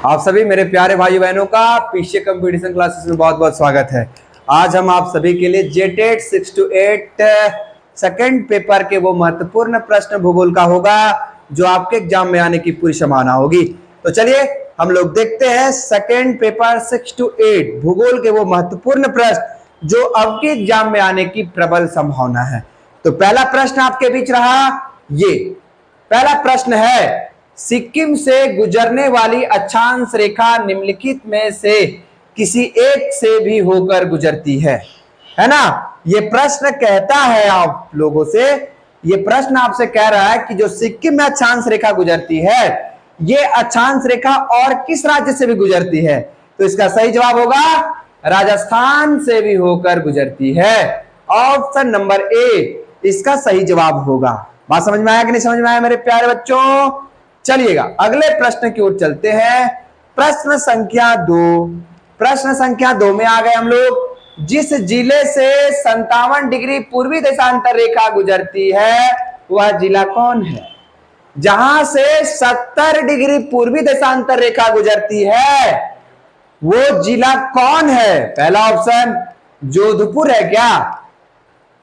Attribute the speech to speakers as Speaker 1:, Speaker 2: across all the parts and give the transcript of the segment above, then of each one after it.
Speaker 1: आप सभी मेरे प्यारे भाई बहनों का पीछे कंपटीशन क्लासेस में बहुत बहुत स्वागत है। आज हम आप सभी के लिए जेटेट 6 to 8 सेकेंड पेपर के वो महत्वपूर्ण प्रश्न भूगोल का होगा जो आपके एग्जाम में आने की पूरी संभावना होगी। तो चलिए हम लोग देखते हैं सेकेंड पेपर 6 to 8 भूगोल के वो महत्वपूर्ण प्रश्न जो आपके एग्जाम में आने की प्रबल संभावना है। तो पहला प्रश्न आपके बीच रहा, ये पहला प्रश्न है, सिक्किम से गुजरने वाली अक्षांश रेखा निम्नलिखित में से किसी एक से भी होकर गुजरती है ना। ये प्रश्न कहता है आप लोगों से, ये प्रश्न आपसे कह रहा है कि जो सिक्किम में अक्षांश रेखा गुजरती है, ये अक्षांश रेखा और किस राज्य से भी गुजरती है। तो इसका सही जवाब होगा राजस्थान से भी होकर गुजरती है। ऑप्शन नंबर ए इसका सही जवाब होगा। बात समझ में आया कि नहीं समझ में आया मेरे प्यारे बच्चों? चलिएगा अगले प्रश्न की ओर चलते हैं। प्रश्न संख्या 2, प्रश्न संख्या 2 में आ गए हम लोग। जिस जिले से 57 डिग्री पूर्वी देशांतर रेखा गुजरती है वह जिला कौन है? जहां से 70 डिग्री पूर्वी देशांतर रेखा गुजरती है वो जिला कौन है? पहला ऑप्शन जोधपुर है क्या,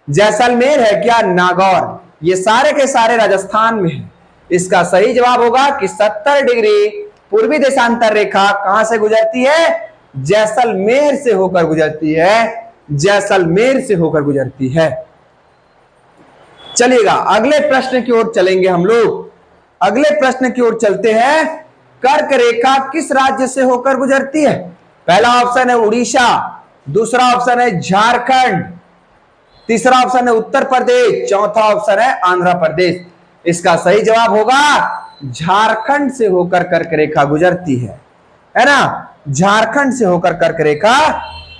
Speaker 1: जैसलमेर है क्या, नागौर? ये सारे के सारे राजस्थान में है। इसका सही जवाब होगा कि 70 डिग्री पूर्वी देशांतर रेखा कहां से गुजरती है? जैसलमेर से होकर गुजरती है, जैसलमेर से होकर गुजरती है। चलिएगा अगले प्रश्न की ओर चलेंगे हम लोग। अगले प्रश्न की ओर चलते हैं। कर्क रेखा किस राज्य से होकर गुजरती है? पहला ऑप्शन है उड़ीसा, दूसरा ऑप्शन है झारखंड, तीसरा ऑप्शन है उत्तर प्रदेश, चौथा ऑप्शन है आंध्र प्रदेश। इसका सही जवाब होगा झारखंड से होकर कर्क रेखा गुजरती है ना। झारखंड से होकर कर्क रेखा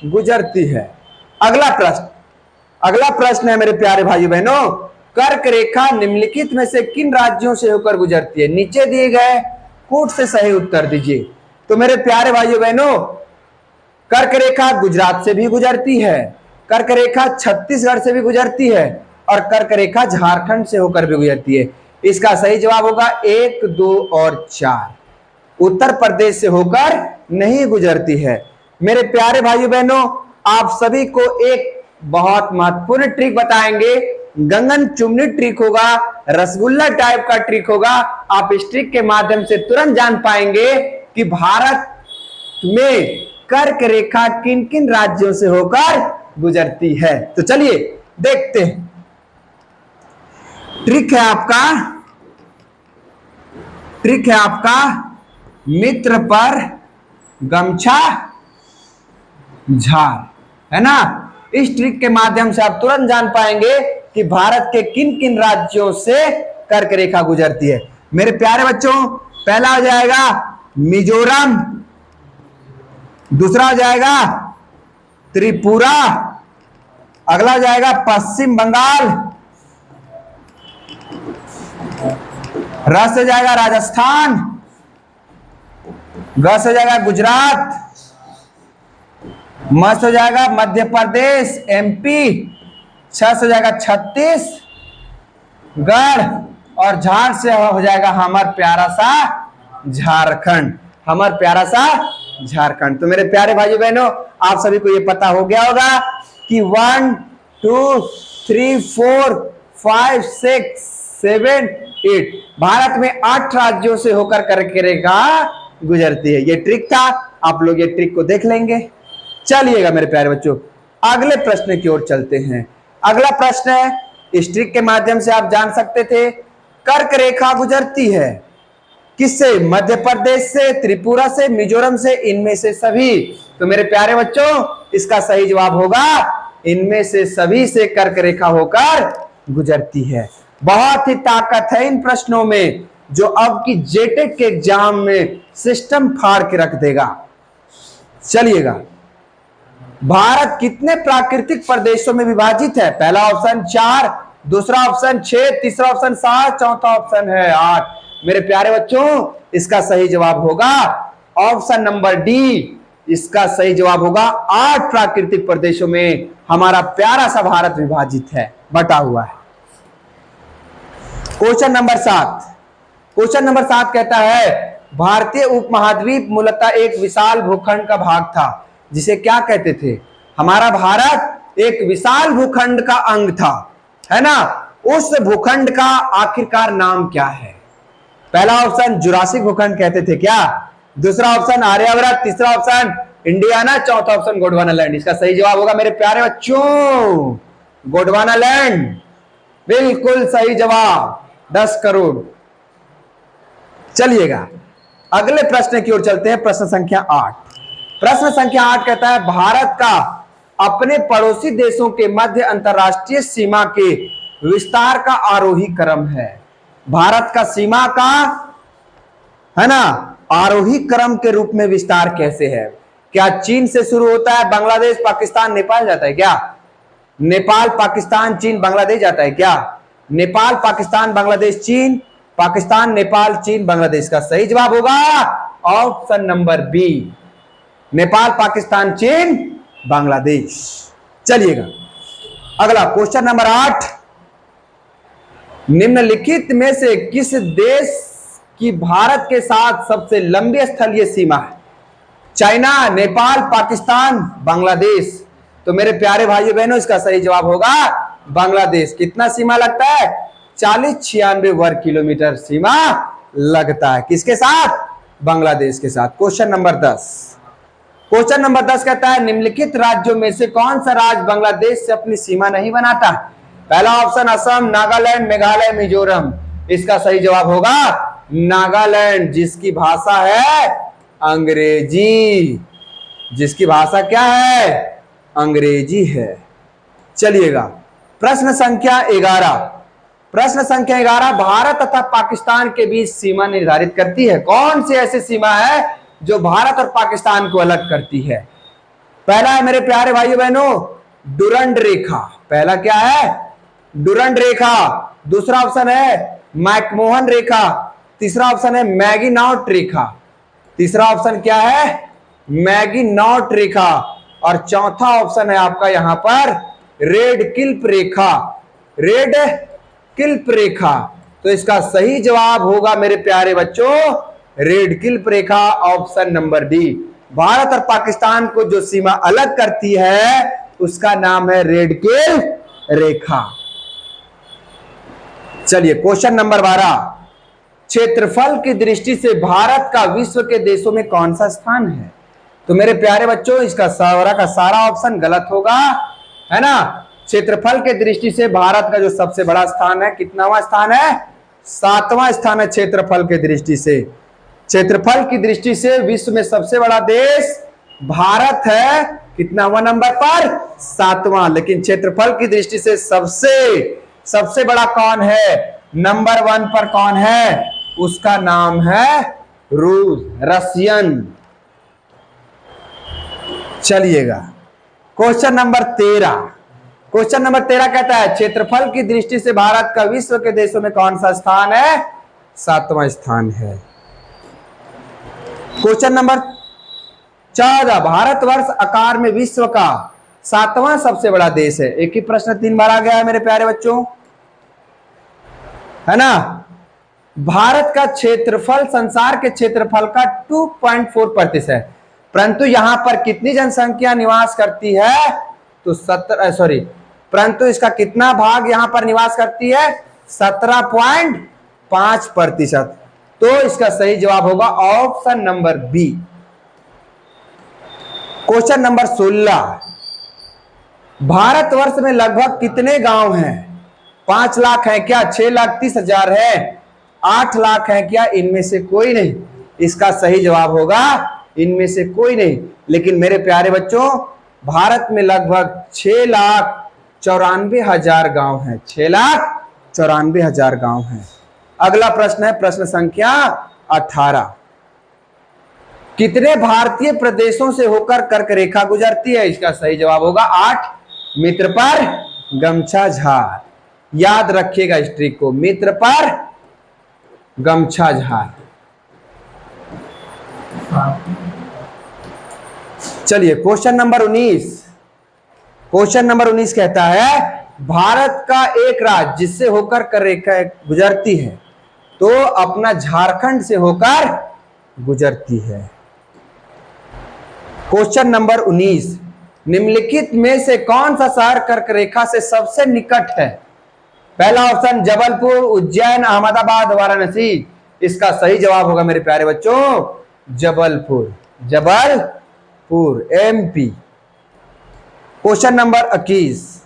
Speaker 1: गुजरती है। अगला प्रश्न है मेरे प्यारे भाई बहनों, कर्क रेखा निम्नलिखित में से किन राज्यों से होकर गुजरती है? नीचे दिए गए कोट से सही उत्तर दीजिए। तो मेरे प्यारे भाइयों बहनों, कर्क रेखा गुजरात से भी गुजरती है, कर्क रेखा छत्तीसगढ़ से भी गुजरती है और कर्क रेखा झारखंड से होकर भी गुजरती है। इसका सही जवाब होगा 1, 2 और 4। उत्तर प्रदेश से होकर नहीं गुजरती है। मेरे प्यारे भाइयों बहनों, आप सभी को एक बहुत महत्वपूर्ण ट्रिक बताएंगे। गगन चुम्बनी ट्रिक होगा, रसगुल्ला टाइप का ट्रिक होगा। आप इस ट्रिक के माध्यम से तुरंत जान पाएंगे कि भारत में कर्क रेखा किन किन राज्यों से होकर गुजरती है। तो चलिए देखते हैं। ट्रिक है आपका मित्र पर गमछा झाड़, है ना। इस ट्रिक के माध्यम से आप तुरंत जान पाएंगे कि भारत के किन किन राज्यों से कर्क रेखा गुजरती है। मेरे प्यारे बच्चों, पहला हो जाएगा मिजोरम, दूसरा हो जाएगा त्रिपुरा, अगला हो जाएगा पश्चिम बंगाल, र से जाएगा राजस्थान, ग से जाएगा गुजरात, म से जाएगा मध्य प्रदेश एमपी, छ से जाएगा छत्तीसगढ़ और झार से हो जाएगा हमारा प्यारा सा झारखंड, हमारा प्यारा सा झारखंड। तो मेरे प्यारे भाई बहनों, आप सभी को ये पता हो गया होगा कि 1, 2, 3, 4, 5, 6, 7, 8 भारत में 8 राज्यों से होकर कर्क रेखा गुजरती है। ये ट्रिक था, आप लोग ये ट्रिक को देख लेंगे। चलिएगा मेरे प्यारे बच्चों, अगले प्रश्न की ओर चलते हैं। अगला प्रश्न है, इस ट्रिक के माध्यम से आप जान सकते थे कर्क रेखा गुजरती है किससे? मध्य प्रदेश से, त्रिपुरा से, मिजोरम से, इनमें से सभी। तो मेरे प्यारे बच्चों, इसका सही जवाब होगा इनमें से सभी से कर्क रेखा होकर गुजरती है। बहुत ही ताकत है इन प्रश्नों में जो अब की जेटेट के एग्जाम में सिस्टम फाड़ के रख देगा। चलिएगा, भारत कितने प्राकृतिक प्रदेशों में विभाजित है? पहला ऑप्शन 4, दूसरा ऑप्शन 6, तीसरा ऑप्शन 7, चौथा ऑप्शन है 8। मेरे प्यारे बच्चों, इसका सही जवाब होगा ऑप्शन नंबर डी। इसका सही जवाब होगा 8 प्राकृतिक प्रदेशों में हमारा प्यारा सा भारत विभाजित है, बटा हुआ है। क्वेश्चन नंबर 7 कहता है भारतीय उपमहाद्वीप मूलतः एक विशाल भूखंड का भाग था, जिसे क्या कहते थे? हमारा भारत एक विशाल भूखंड का अंग था, है ना? उस भूखंड का आखिरकार नाम क्या है? पहला ऑप्शन जुरासिक भूखंड कहते थे क्या? दूसरा ऑप्शन आर्यभट्ट, तीसरा ऑप्शन इंडियाना, चौथा ऑप्शन गोंडवाना लैंड। इसका सही जवाब होगा मेरे प्यारे बच्चों गोंडवाना लैंड। बिल्कुल सही जवाब, 10 करोड़। चलिएगा अगले प्रश्न की ओर चलते हैं। प्रश्न संख्या 8। प्रश्न संख्या 8 कहता है भारत का अपने पड़ोसी देशों के मध्य अंतरराष्ट्रीय सीमा के विस्तार का आरोही क्रम है। भारत का सीमा का, है ना, आरोही क्रम के रूप में विस्तार कैसे है? क्या चीन से शुरू होता है, बांग्लादेश, पाकिस्तान, नेपाल जाता है क्या? नेपाल, पाकिस्तान, चीन, बांग्लादेश जाता है क्या? नेपाल, पाकिस्तान, बांग्लादेश, चीन, पाकिस्तान, नेपाल, चीन, बांग्लादेश। का सही जवाब होगा option number B, Nepal, Pakistan, चीन, बांग्लादेश। चलिएगा अगला क्वेश्चन नंबर 8। निम्नलिखित में से किस देश की भारत के साथ सबसे लंबी स्थलीय सीमा है? चाइना, नेपाल, पाकिस्तान, बांग्लादेश। तो मेरे प्यारे भाइयों बहनों इसका सही जवाब होगा बांग्लादेश। कितना सीमा लगता है? 40-96 वर्ग किलोमीटर सीमा लगता है। किसके साथ? बांग्लादेश के साथ। Question number 10। क्वेश्चन नंबर 10 कहता है निम्नलिखित राज्यों में से कौन सा राज्य बांग्लादेश से अपनी सीमा नहीं बनाता? पहला ऑप्शन असम, नागालैंड, मेघालय, मिजोरम। इसका सही जवाब होगा नागालैंड, जिसकी भाषा है अंग्रेजी। जिसकी भाषा क्या है? अंग्रेजी है। चलिएगा प्रश्न संख्या 11। प्रश्न संख्या 11 भारत तथा पाकिस्तान के बीच सीमा निर्धारित करती है। कौन सी ऐसी सीमा है जो भारत और पाकिस्तान को अलग करती है? पहला है मेरे प्यारे भाइयों बहनों डुरंड रेखा। पहला क्या है? डुरंड रेखा। दूसरा ऑप्शन है मैकमोहन रेखा। तीसरा ऑप्शन है मैगिनॉट रेखा। तीसरा ऑप्शन क्या है? मैगिनॉट रेखा। और चौथा ऑप्शन है आपका यहां पर रेड किल्प रेखा। रेड किल्प रेखा। तो इसका सही जवाब होगा मेरे प्यारे बच्चों रेड किल्प रेखा, ऑप्शन नंबर डी। भारत और पाकिस्तान को जो सीमा अलग करती है उसका नाम है रेड किल्प रेखा। चलिए क्वेश्चन नंबर 12। क्षेत्रफल की दृष्टि से भारत का विश्व के देशों में कौन सा स्थान है? तो मेरे प्यारे बच्चों इसका सारा का सारा ऑप्शन गलत होगा, है ना। क्षेत्रफल के दृष्टि से भारत का जो सबसे बड़ा स्थान है, कितनावां स्थान है? 7वां स्थान है क्षेत्रफल के दृष्टि से। क्षेत्रफल की दृष्टि से विश्व में सबसे बड़ा देश भारत है। कितनावां नंबर पर? 7वां। लेकिन क्षेत्रफल की दृष्टि से सबसे बड़ा कौन है? नंबर 1 पर कौन है? उसका नाम है रूस, रशियन। चलिएगा क्वेश्चन नंबर 13। क्वेश्चन नंबर 13 कहता है क्षेत्रफल की दृष्टि से भारत का विश्व के देशों में कौन सा स्थान है? 7वां स्थान है। Question number 14। भारतवर्ष आकार में विश्व का 7वां सबसे बड़ा देश है। एक ही प्रश्न 3 बार आ गया है मेरे प्यारे बच्चों, है ना। भारत का क्षेत्रफल संसार के क्षेत्रफल का 2.4% है, परंतु यहां पर कितनी जनसंख्या निवास करती है? तो परंतु इसका कितना भाग यहां पर निवास करती है? 17.5%। तो इसका सही जवाब होगा option number B. Question number 16। Bharatvarsh में लगभग कितने गांव हैं? 5 लाख है क्या? 6,30,000 है? 8 लाख है क्या? इनमें से कोई नहीं। इसका सही जवाब होगा इनमें से कोई नहीं। लेकिन मेरे प्यारे बच्चों भारत में लगभग 6,94,000 गांव हैं। 6,94,000 गांव हैं। अगला प्रश्न है प्रश्न संख्या 18। कितने भारतीय प्रदेशों से होकर कर्क रेखा गुजरती है? इसका सही जवाब होगा 8। मित्र पर गमछा झार। याद रखिएगा इस ट्रिक को, मित्र पर गमछा झार। चलिए क्वेश्चन नंबर 19। क्वेश्चन नंबर 19 कहता है भारत का एक राज्य जिससे होकर कर रेखा गुजरती है, तो अपना झारखंड से होकर गुजरती है। क्वेश्चन नंबर 19, निम्नलिखित में से कौन सा शहर कर्क रेखा से सबसे निकट है? पहला ऑप्शन जबलपुर, उज्जैन, अहमदाबाद, वाराणसी। इसका सही जवाब होगा मेरे प्यारे बच्चों Jabalpur, Jabalpur MP. Question number 21,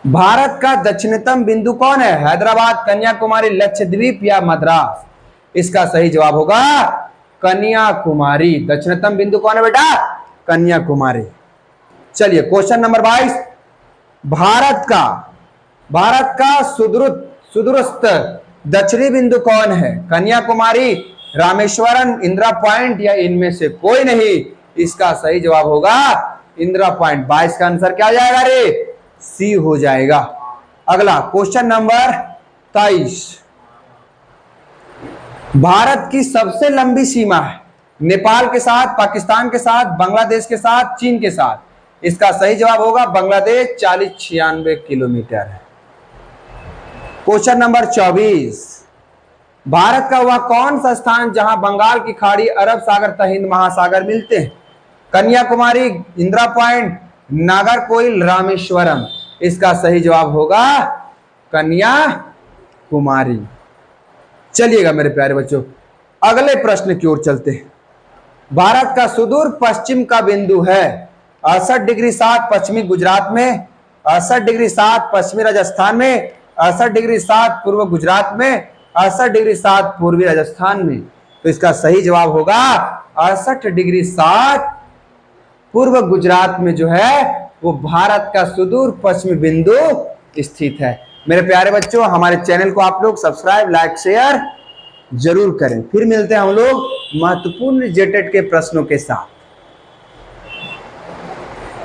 Speaker 1: Bharat का दक्षिणतम बिंदु कौन है? हैदराबाद, कन्याकुमारी, लक्षद्वीप या मद्रास? इसका सही जवाब होगा कन्याकुमारी। दक्षिणतम बिंदु कौन है बेटा? कन्याकुमारी। चलिए क्वेश्चन नंबर 22, भारत का सुदूरस्थ दक्षिणी बिंदु कौन है? कन्याकुमारी, रामेश्वरम, इंदिरा पॉइंट या इनमें से कोई नहीं? इसका सही जवाब होगा इंदिरा पॉइंट। 22 का आंसर क्या आ जाएगा रे? सी हो जाएगा। अगला क्वेश्चन नंबर 23, भारत की सबसे लंबी सीमा है नेपाल के साथ, पाकिस्तान के साथ, बांग्लादेश के साथ, चीन के साथ? इसका सही जवाब होगा बांग्लादेश, 40-96 किलोमीटर है। क्वेश्चन नंबर 24, भारत का वह कौन सा स्थान जहां बंगाल की खाड़ी, अरब सागर तथा हिंद महासागर मिलते हैं? कन्याकुमारी, इंदिरा पॉइंट, नागरकोइल, रामेश्वरम? इसका सही जवाब होगा कन्याकुमारी। चलिएगा मेरे प्यारे बच्चों अगले प्रश्न की ओर चलते हैं। भारत का सुदूर पश्चिम का बिंदु है 68 डिग्री 7 पश्चिमी गुजरात में, 68 डिग्री 7 पश्चिमी राजस्थान में, 68 डिग्री 7 पूर्व गुजरात में, 68 डिग्री 7 पूर्वी राजस्थान में? तो इसका सही जवाब होगा 68 डिग्री 7 पूर्व गुजरात में जो है वो भारत का सुदूर पश्चिमी बिंदु स्थित है। मेरे प्यारे बच्चों हमारे चैनल को आप लोग सब्सक्राइब, लाइक, शेयर जरूर करें। फिर मिलते हैं हम लोग महत्वपूर्ण जेटेट के प्रश्नों के साथ।